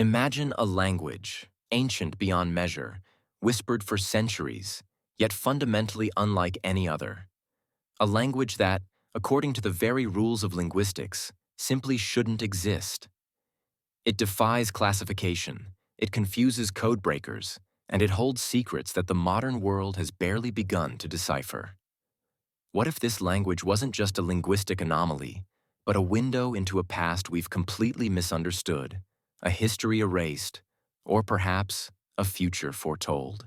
Imagine a language, ancient beyond measure, whispered for centuries, yet fundamentally unlike any other. A language that, according to the very rules of linguistics, simply shouldn't exist. It defies classification, it confuses code breakers, and it holds secrets that the modern world has barely begun to decipher. What if this language wasn't just a linguistic anomaly, but a window into a past we've completely misunderstood, a history erased, or perhaps a future foretold?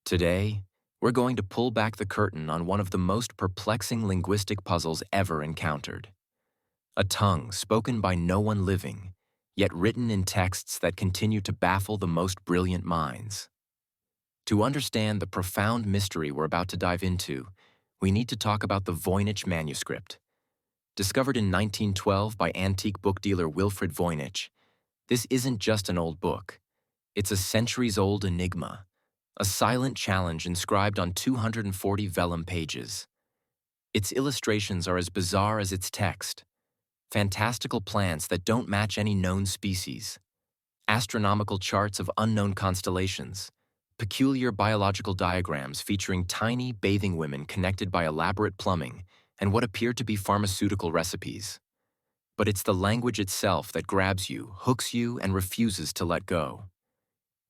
Today, we're going to pull back the curtain on one of the most perplexing linguistic puzzles ever encountered. A tongue spoken by no one living, yet written in texts that continue to baffle the most brilliant minds. To understand the profound mystery we're about to dive into, we need to talk about the Voynich manuscript. Discovered in 1912 by antique book dealer Wilfrid Voynich, this isn't just an old book. It's a centuries-old enigma, a silent challenge inscribed on 240 vellum pages. Its illustrations are as bizarre as its text. Fantastical plants that don't match any known species, astronomical charts of unknown constellations, peculiar biological diagrams featuring tiny bathing women connected by elaborate plumbing, and what appear to be pharmaceutical recipes. But it's the language itself that grabs you, hooks you, and refuses to let go.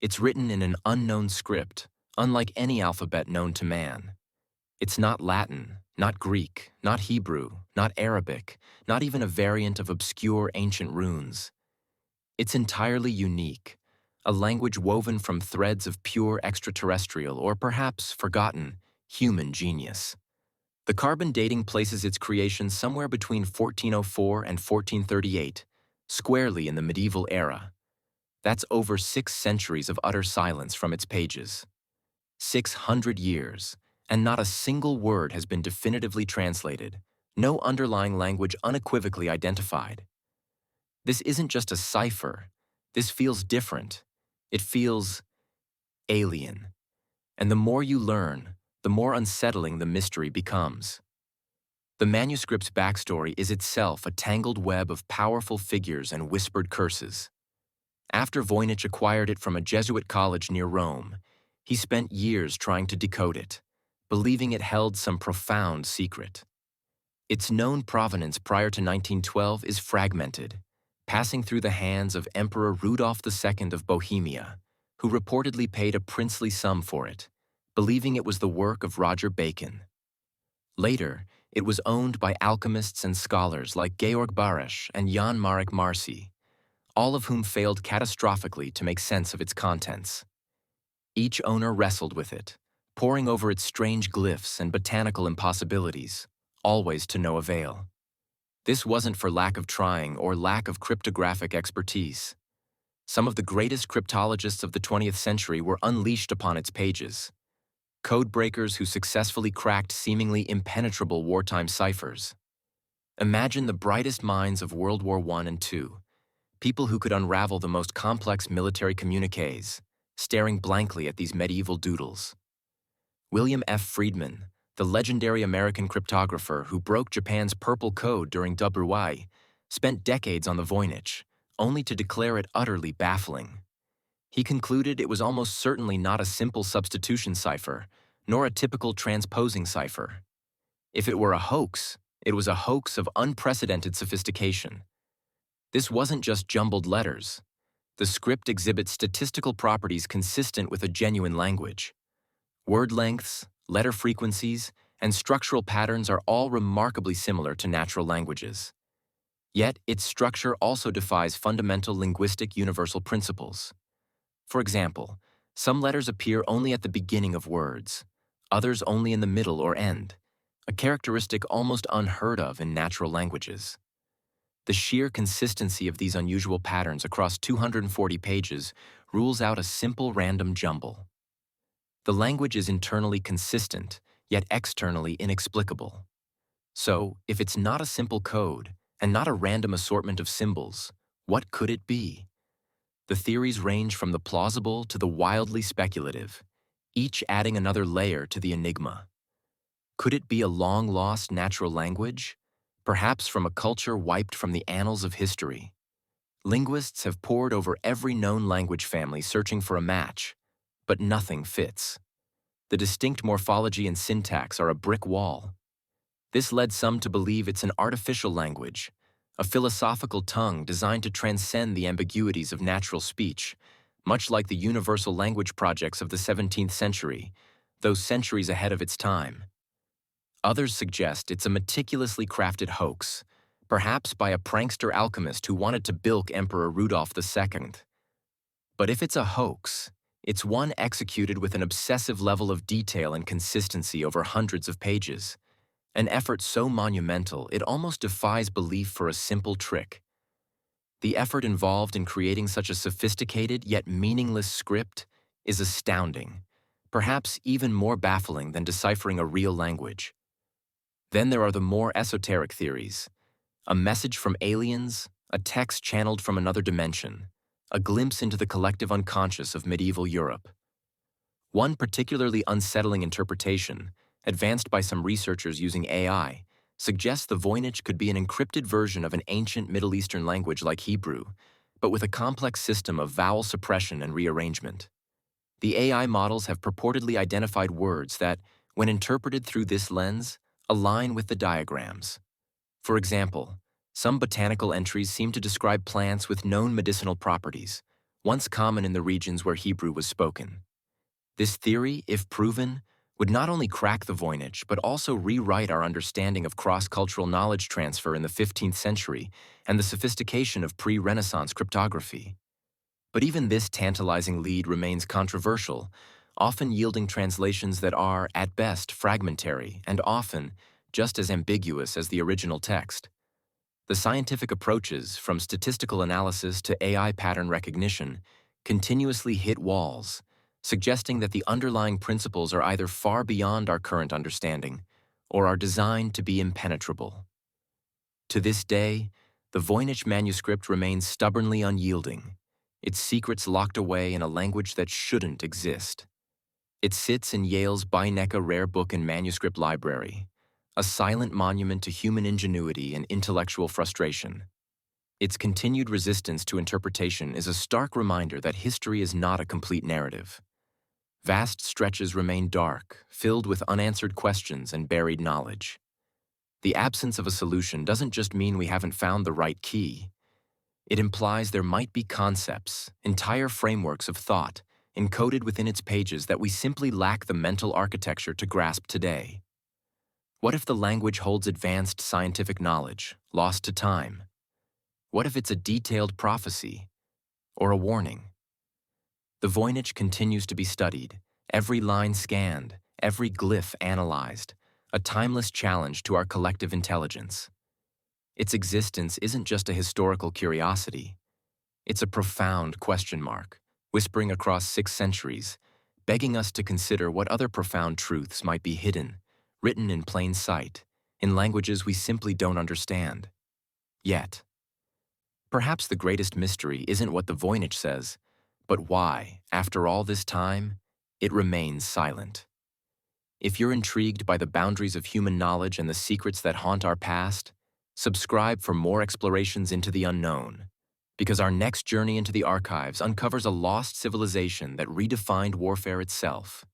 It's written in an unknown script, unlike any alphabet known to man. It's not Latin, not Greek, not Hebrew, not Arabic, not even a variant of obscure ancient runes. It's entirely unique, a language woven from threads of pure extraterrestrial or perhaps forgotten human genius. The carbon dating places its creation somewhere between 1404 and 1438, squarely in the medieval era. That's over 6 centuries of utter silence from its pages. 600 years, and not a single word has been definitively translated, no underlying language unequivocally identified. This isn't just a cipher. This feels different. It feels alien. And the more you learn, the more unsettling the mystery becomes. The manuscript's backstory is itself a tangled web of powerful figures and whispered curses. After Voynich acquired it from a Jesuit college near Rome, he spent years trying to decode it, believing it held some profound secret. Its known provenance prior to 1912 is fragmented, passing through the hands of Emperor Rudolph II of Bohemia, who reportedly paid a princely sum for it, believing it was the work of Roger Bacon. Later, it was owned by alchemists and scholars like Georg Barasch and Jan Marek Marci, all of whom failed catastrophically to make sense of its contents. Each owner wrestled with it, poring over its strange glyphs and botanical impossibilities, always to no avail. This wasn't for lack of trying or lack of cryptographic expertise. Some of the greatest cryptologists of the 20th century were unleashed upon its pages, code breakers who successfully cracked seemingly impenetrable wartime ciphers. Imagine the brightest minds of World War I and II, people who could unravel the most complex military communiques, staring blankly at these medieval doodles. William F. Friedman, the legendary American cryptographer who broke Japan's purple code during WY, spent decades on the Voynich, only to declare it utterly baffling. He concluded it was almost certainly not a simple substitution cipher, nor a typical transposing cipher. If it were a hoax, it was a hoax of unprecedented sophistication. This wasn't just jumbled letters. The script exhibits statistical properties consistent with a genuine language. Word lengths, letter frequencies, and structural patterns are all remarkably similar to natural languages. Yet, its structure also defies fundamental linguistic universal principles. For example, some letters appear only at the beginning of words, others only in the middle or end, a characteristic almost unheard of in natural languages. The sheer consistency of these unusual patterns across 240 pages rules out a simple random jumble. The language is internally consistent, yet externally inexplicable. So, if it's not a simple code, and not a random assortment of symbols, what could it be? The theories range from the plausible to the wildly speculative, each adding another layer to the enigma. Could it be a long-lost natural language, perhaps from a culture wiped from the annals of history? Linguists have pored over every known language family searching for a match, but nothing fits. The distinct morphology and syntax are a brick wall. This led some to believe it's an artificial language, a philosophical tongue designed to transcend the ambiguities of natural speech, much like the universal language projects of the 17th century, though centuries ahead of its time. Others suggest it's a meticulously crafted hoax, perhaps by a prankster alchemist who wanted to bilk Emperor Rudolph II. But if it's a hoax, it's one executed with an obsessive level of detail and consistency over hundreds of pages, an effort so monumental it almost defies belief for a simple trick. The effort involved in creating such a sophisticated yet meaningless script is astounding, perhaps even more baffling than deciphering a real language. Then there are the more esoteric theories. A message from aliens, a text channeled from another dimension, a glimpse into the collective unconscious of medieval Europe. One particularly unsettling interpretation, advanced by some researchers using AI, suggests the Voynich could be an encrypted version of an ancient Middle Eastern language like Hebrew, but with a complex system of vowel suppression and rearrangement. The AI models have purportedly identified words that, when interpreted through this lens, align with the diagrams. For example, some botanical entries seem to describe plants with known medicinal properties, once common in the regions where Hebrew was spoken. This theory, if proven, would not only crack the Voynich, but also rewrite our understanding of cross-cultural knowledge transfer in the 15th century and the sophistication of pre-Renaissance cryptography. But even this tantalizing lead remains controversial, often yielding translations that are, at best, fragmentary and often just as ambiguous as the original text. The scientific approaches, from statistical analysis to AI pattern recognition, continuously hit walls, suggesting that the underlying principles are either far beyond our current understanding or are designed to be impenetrable. To this day, the Voynich manuscript remains stubbornly unyielding, its secrets locked away in a language that shouldn't exist. It sits in Yale's Beinecke Rare Book and Manuscript Library, a silent monument to human ingenuity and intellectual frustration. Its continued resistance to interpretation is a stark reminder that history is not a complete narrative. Vast stretches remain dark, filled with unanswered questions and buried knowledge. The absence of a solution doesn't just mean we haven't found the right key. It implies there might be concepts, entire frameworks of thought, encoded within its pages that we simply lack the mental architecture to grasp today. What if the language holds advanced scientific knowledge, lost to time? What if it's a detailed prophecy or a warning? The Voynich continues to be studied, every line scanned, every glyph analyzed, a timeless challenge to our collective intelligence. Its existence isn't just a historical curiosity. It's a profound question mark, whispering across 6 centuries, begging us to consider what other profound truths might be hidden, written in plain sight, in languages we simply don't understand. Yet, perhaps the greatest mystery isn't what the Voynich says, but why, after all this time, it remains silent. If you're intrigued by the boundaries of human knowledge and the secrets that haunt our past, subscribe for more explorations into the unknown, because our next journey into the archives uncovers a lost civilization that redefined warfare itself.